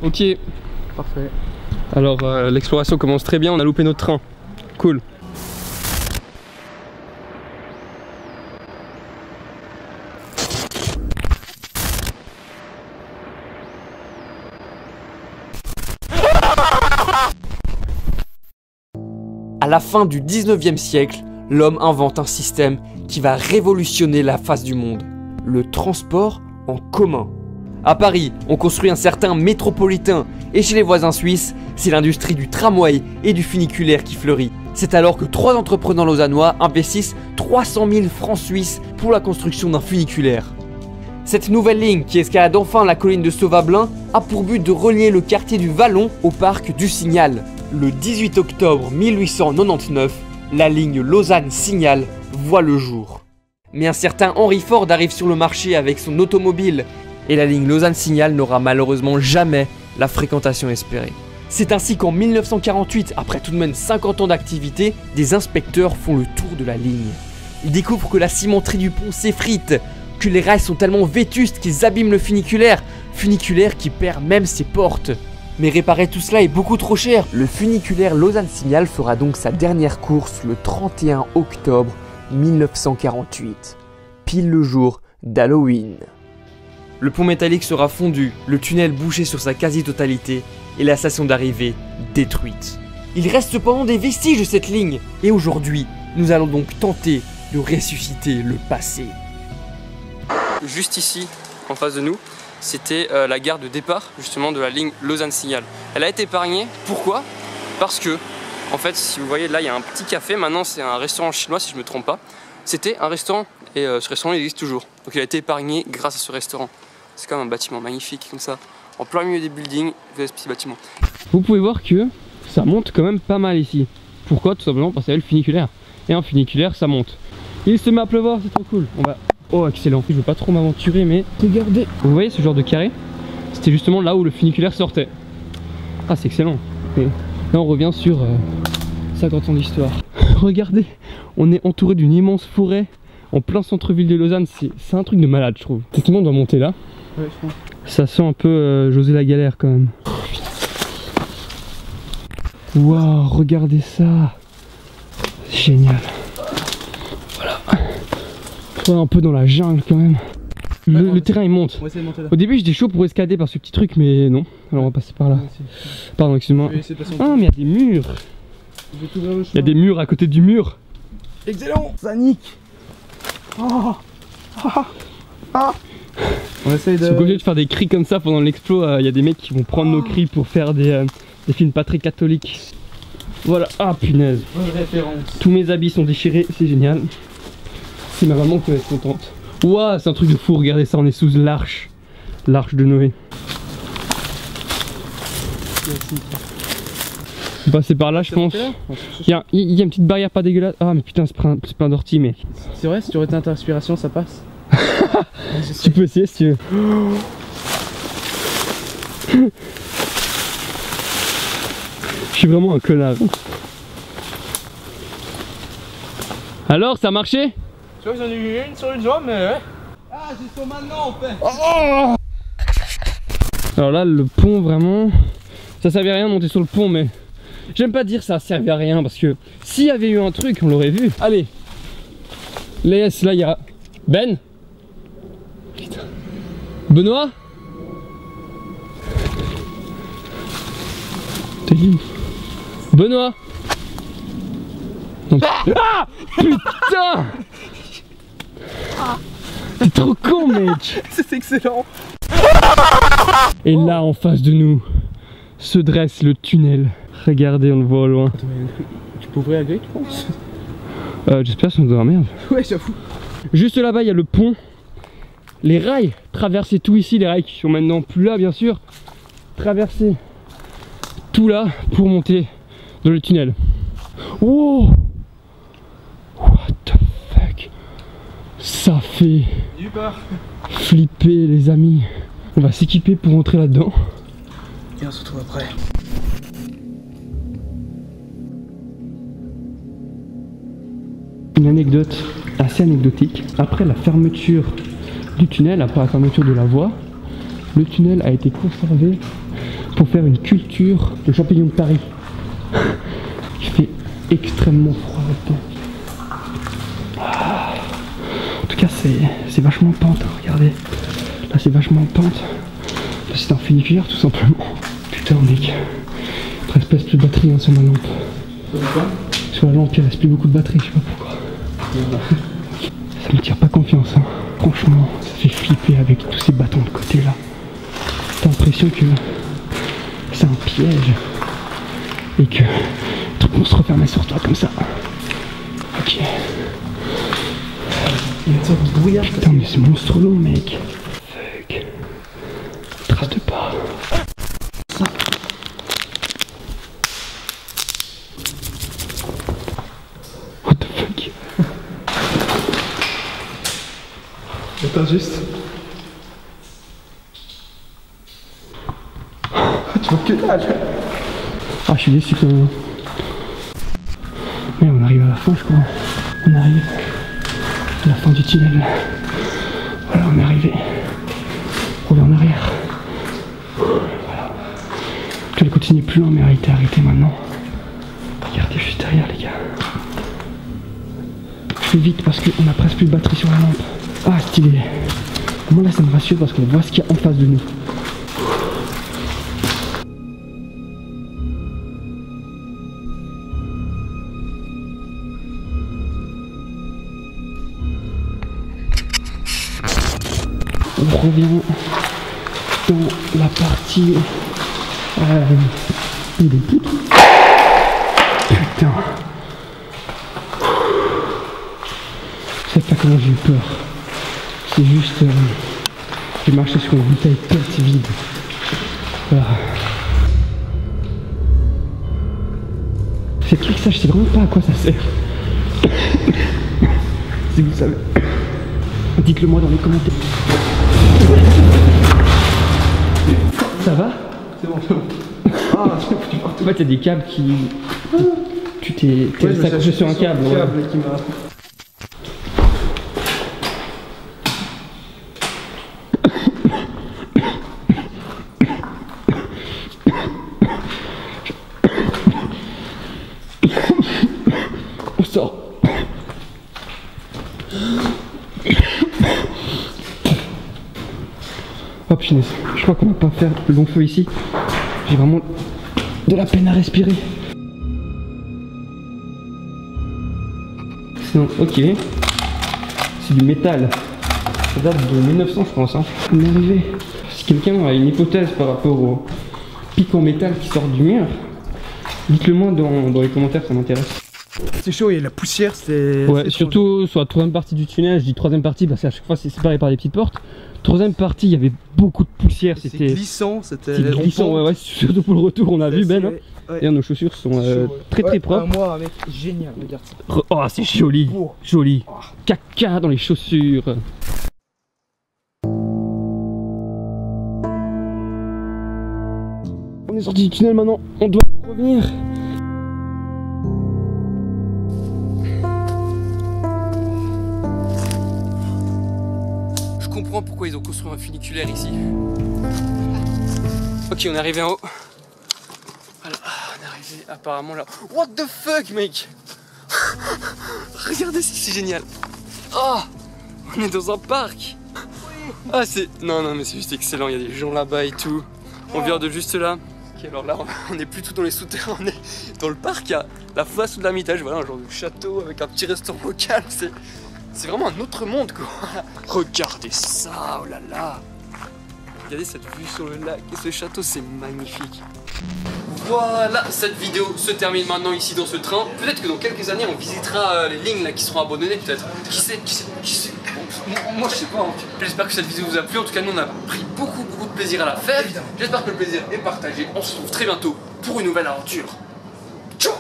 Ok. Parfait. Alors l'exploration commence très bien, on a loupé notre train. Cool. À la fin du 19e siècle, l'homme invente un système qui va révolutionner la face du monde. Le transport en commun. À Paris, on construit un certain métropolitain et chez les voisins suisses, c'est l'industrie du tramway et du funiculaire qui fleurit. C'est alors que 3 entrepreneurs lausannois investissent 300 000 francs suisses pour la construction d'un funiculaire. Cette nouvelle ligne qui escalade enfin la colline de Sauvablin a pour but de relier le quartier du Vallon au parc du Signal. Le 18 octobre 1899, la ligne Lausanne-Signal voit le jour. Mais un certain Henry Ford arrive sur le marché avec son automobile et la ligne Lausanne-Signal n'aura malheureusement jamais la fréquentation espérée. C'est ainsi qu'en 1948, après tout de même 50 ans d'activité, des inspecteurs font le tour de la ligne. Ils découvrent que la cimenterie du pont s'effrite, que les rails sont tellement vétustes qu'ils abîment le funiculaire qui perd même ses portes. Mais réparer tout cela est beaucoup trop cher. Le funiculaire Lausanne-Signal fera donc sa dernière course le 31 octobre 1948, pile le jour d'Halloween. Le pont métallique sera fondu, le tunnel bouché sur sa quasi-totalité et la station d'arrivée détruite. Il reste cependant des vestiges de cette ligne et aujourd'hui, nous allons donc tenter de ressusciter le passé. Juste ici, en face de nous, c'était la gare de départ justement de la ligne Lausanne-Signal. Elle a été épargnée, pourquoi? Parce que, en fait, si vous voyez là, il y a un petit café, maintenant c'est un restaurant chinois si je ne me trompe pas. C'était un restaurant et ce restaurant il existe toujours. Donc il a été épargné grâce à ce restaurant. C'est quand même un bâtiment magnifique comme ça, en plein milieu des buildings, ce petit bâtiment. Vous pouvez voir que ça monte quand même pas mal ici. Pourquoi? Tout simplement parce qu'il y a le funiculaire. Et un funiculaire ça monte. Il se met à pleuvoir, c'est trop cool. On va... Oh excellent, je veux pas trop m'aventurer mais regardez. Vous voyez ce genre de carré? C'était justement là où le funiculaire sortait. Ah c'est excellent. Et là on revient sur 50 ans d'histoire. Regardez, on est entouré d'une immense forêt en plein centre-ville de Lausanne. C'est un truc de malade je trouve. Effectivement on doit monter là. Ouais, je pense. Ça sent un peu José la galère quand même. Waouh, regardez ça. Génial. Voilà. On est un peu dans la jungle quand même. Le terrain il monte. Au début j'étais chaud pour escalader par ce petit truc mais non. Alors on va passer par là. Pardon, excuse-moi. Ah mais il y a des murs. Il y a des murs à côté du mur. Excellent. Ça nique. Oh. Ah. Ah. On essaye de... Si vous obligé de faire des cris comme ça pendant l'explo, il y a des mecs qui vont prendre nos cris pour faire des films pas très catholiques. Voilà. Ah punaise. Bonne référence. Tous mes habits sont déchirés, c'est génial. C'est ma maman qui va être contente. Ouah, c'est un truc de fou, regardez ça, on est sous l'arche. L'arche de Noé. On va passer par là, je pense. Il y a une petite barrière pas dégueulasse. Ah, mais putain, c'est plein d'orties, mais. C'est vrai, si tu retiens ta respiration, ça passe. Tu peux essayer si tu veux. Je suis vraiment un connard. Alors, ça a marché? Tu vois, j'en ai eu une sur une jambe, mais ouais. Ah, j'ai son maintenant en fait. Oh. Alors là, le pont, vraiment, ça servait à rien de monter sur le pont, mais j'aime pas dire ça servait à rien parce que s'il y avait eu un truc, on l'aurait vu. Allez, là, il y a Ben. Putain. Benoît. T'es où? Benoît. Ah putain. T'es trop con mec. C'est excellent. Et là en face de nous se dresse le tunnel. Regardez, on le voit au loin. Attends, tu peux ouvrir la grille, tu penses? J'espère qu'on doit merde. Ouais, j'avoue. Juste là-bas il y a le pont. Les rails traversaient tout ici, les rails qui sont maintenant plus là bien sûr. Traversaient tout là pour monter dans le tunnel. Wow. What the fuck. Ça fait flipper les amis. On va s'équiper pour rentrer là-dedans. Et on se retrouve après. Une anecdote assez anecdotique. Après la fermeture du tunnel, après la fermeture de la voie, le tunnel a été conservé faut faire une culture de champignons de Paris. Il fait extrêmement froid là-dedans. En tout cas, c'est vachement en pente, hein, regardez. Là, c'est vachement en pente. Là, c'est un funiculaire, tout simplement. Putain, mec. Il reste presque plus de batterie hein, sur ma lampe. Sur la lampe, il reste plus beaucoup de batterie, je sais pas pourquoi. Ça me tire pas confiance, hein. Franchement, ça fait flipper avec tous ces bâtons de côté là. T'as l'impression que c'est un piège et que les trucs vont se refermer sur toi comme ça. Ok. Il y a une sorte de brouillard. Putain, mais c'est monstrueux, mec. Fuck. Trace de pas. Ça. What the fuck. Attends juste. Tu vois que dalle. Ah, je suis déçu quand même. Mais on arrive à la fin, je crois. On arrive à la fin du tunnel. Voilà, on est arrivé. On revient en arrière. Voilà. Elle continue plus loin, mais elle a été arrêtée maintenant. Regardez juste derrière, les gars. Je fais vite parce qu'on a presque plus de batterie sur la lampe. Ah, stylé. Moi là, ça me rassure parce qu'on voit ce qu'il y a en face de nous. On revient dans la partie des poutres. Putain. Je sais pas comment j'ai eu peur. C'est juste j'ai marché sur une bouteille pète vide. Voilà. Ces trucs, ça, je sais vraiment pas à quoi ça sert. Si vous savez, dites-le moi dans les commentaires. Ça va? C'est bon, c'est bon. Ah, en fait, il y a des câbles qui. Tu t'es resté accroché sur un câble. Ouais. Qui m'a... On sort. Oh punaise, je crois qu'on va pas faire le long feu ici. J'ai vraiment de la peine à respirer. Sinon, ok. C'est du métal. Ça date de 1900 je pense. Hein. On est arrivé. Si quelqu'un a une hypothèse par rapport au pic en métal qui sort du mur, dites-le moi dans les commentaires, ça m'intéresse. C'est chaud, il y a la poussière, c'est... Ouais, surtout sur la troisième partie du tunnel, je dis troisième partie parce qu'à chaque fois c'est séparé par des petites portes. Troisième partie, il y avait beaucoup de poussière, c'était glissant, c'était glissant, ouais, surtout pour le retour, on a vu Ben. Hein. Ouais. Et nos chaussures sont très propres. Moi, mec, génial, regarde ça. Oh, c'est joli, joli. Caca dans les chaussures. On est sorti du tunnel maintenant, on doit revenir. Je comprends pourquoi ils ont construit un funiculaire ici. Ok, on est arrivé en haut. Voilà, on est arrivé apparemment là. What the fuck, mec. Regardez ça, c'est génial. Oh, on est dans un parc. Ah, c'est... Non, mais c'est juste excellent, il y a des gens là-bas et tout. On vient de juste là. Ok, alors là, on est plus tout dans les souterrains, on est dans le parc, il y a la place sous l'Ermitage, voilà, un genre de château avec un petit restaurant local, c'est vraiment un autre monde, quoi. Regardez ça, oh là là. Regardez cette vue sur le lac et ce château, c'est magnifique. Voilà, cette vidéo se termine maintenant ici dans ce train. Peut-être que dans quelques années, on visitera les lignes là qui seront abandonnées, peut-être. Qui sait. Moi, je sais pas. J'espère que cette vidéo vous a plu. En tout cas, nous, on a pris beaucoup de plaisir à la faire. J'espère que le plaisir est partagé. On se retrouve très bientôt pour une nouvelle aventure. Ciao.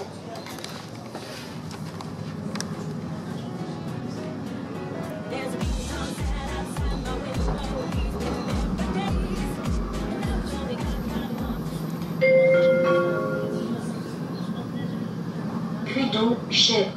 Credo chef.